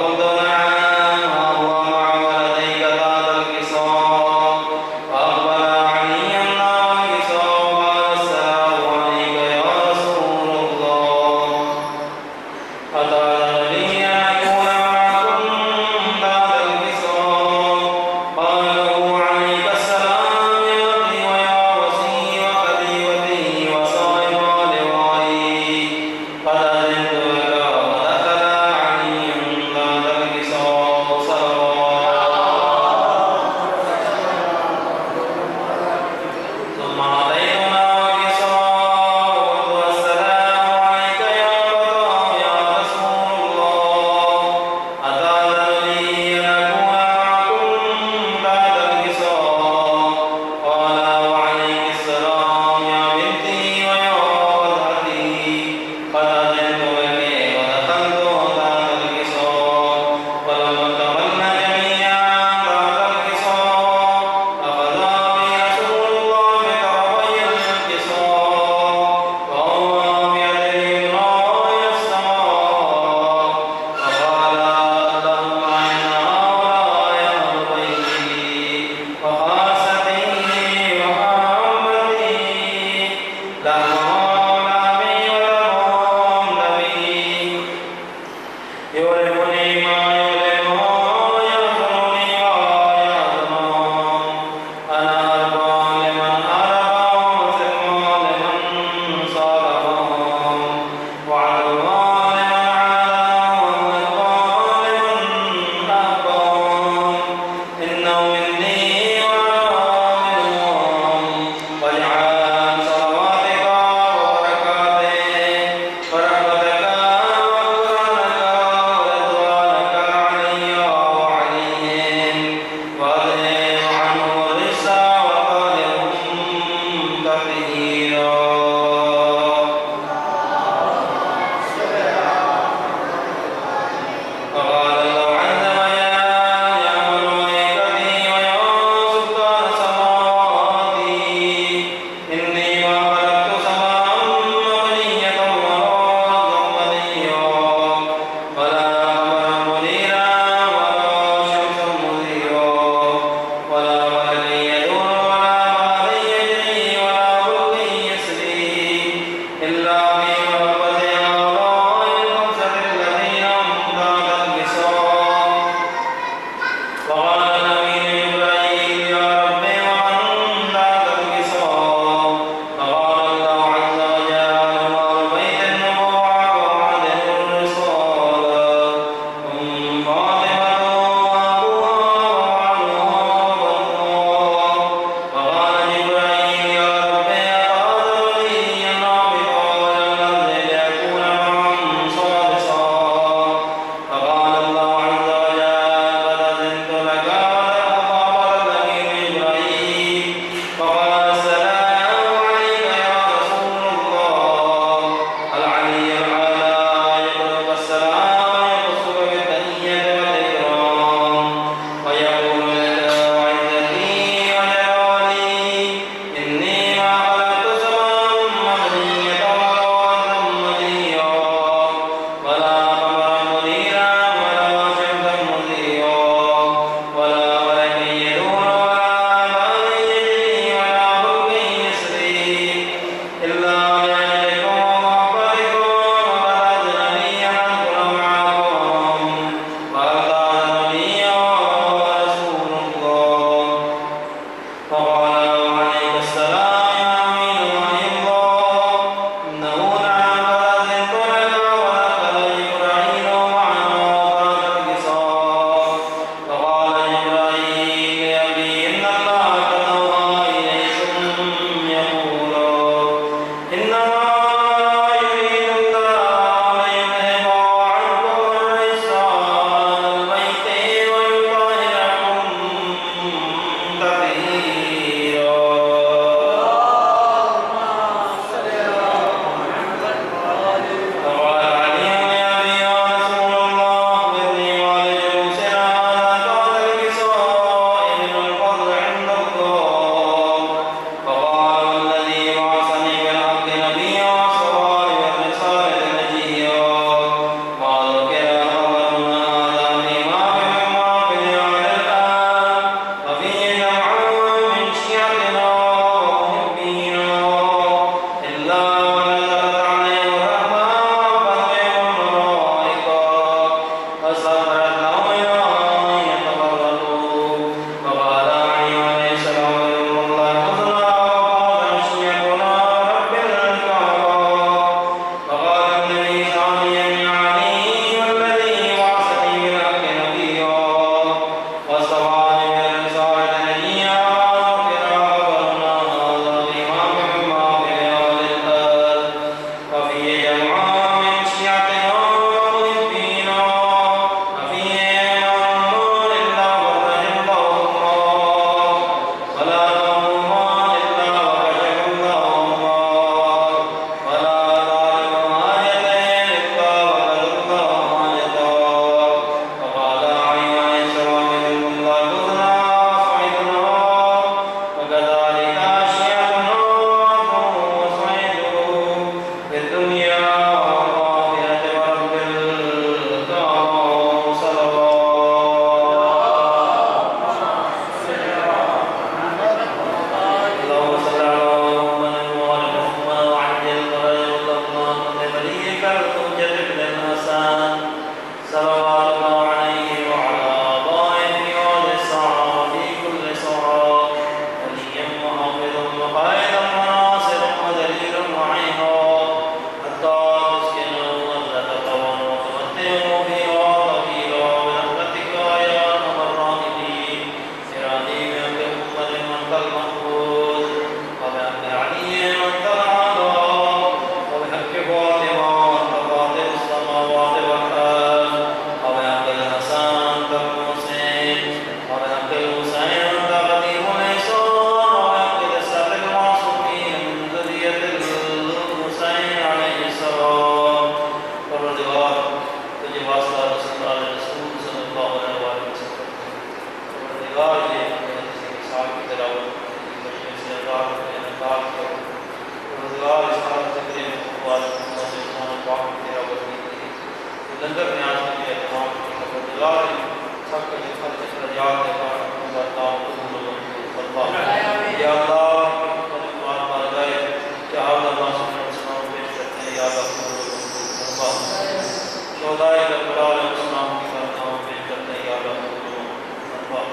أولنا يؤلمني ما يؤلمه ويحزنني ما يحزنه أنا أرضى لمن أرى ومسلم لمن صالحه وعدو لمن عادى ومغضى لمن أحبه إنه مني وأنا منهم واجعل صلواتك وبركاتك ورحمتك وغفرانك ورضوانك لنگر نیاز کے لیے تمام پروردگار سب کے خرچ اخراجات کے کار برتاؤ قبول و منظور فرما یا اللہ مددگار بارگاہ جہاں اللہ صلی اللہ علیہ وسلم پیش کرتے ہیں یا اللہ قبول و منظور فرما شہدائے کربلا علیہ السلام کی برتاؤ پیش کرتے ہیں یا اللہ قبول و منظور فرما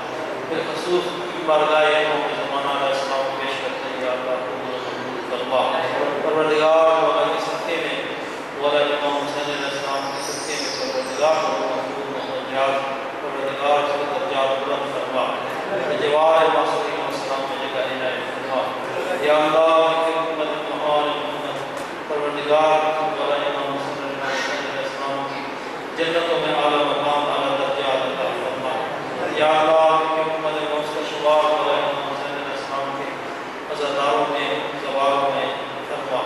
بالخصوص بارگاہ امام زمانہ علیہ السلام پیش کرتے ہیں یا اللہ قبول و منظور فرما پروردگار والا کے صدقے میں والا امام حسین علیہ السلام کے صدقے میں پروردگار پروردگار اس کے درجات بلند فرما جوار معصوم السلام میں جگہ عنایت فرما یا اللہ کی امت محال محمد پروردگار والا امام حسین علیہ السلام کی جنتوں میں اعلیٰ مقام اعلیٰ درجات عطا فرما یا اللہ کی امت مستشفار والا امام حسین علیہ السلام کے عزاداروں میں زواروں میں فرما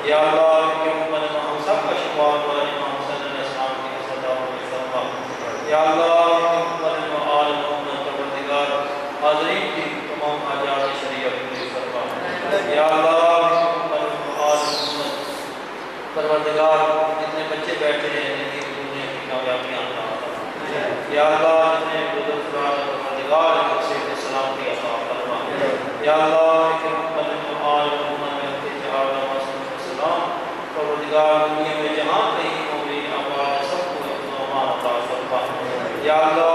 یا اللہ کی امت ہم سب کا شفاعت والا امام حسین علیہ السلام کے عزاداروں میں فرما یا اللہ آل محمد پروردگار حاضرین کی تمام حاجات شریعت پوری فرما یا اللہ آل محمد پروردگار جتنے بچے بیٹھے ہیں ان کی دنیا کی کامیابیاں عطا فرما یا اللہ جتنے بزرگ پروردگار ان کو صحت سلامتی عطا فرما یا اللہ آل محمد کے جہاد السلام پروردگار دنیا میں جہاں کہیں مومن آباد سب کو امان عطا فرما یا اللہ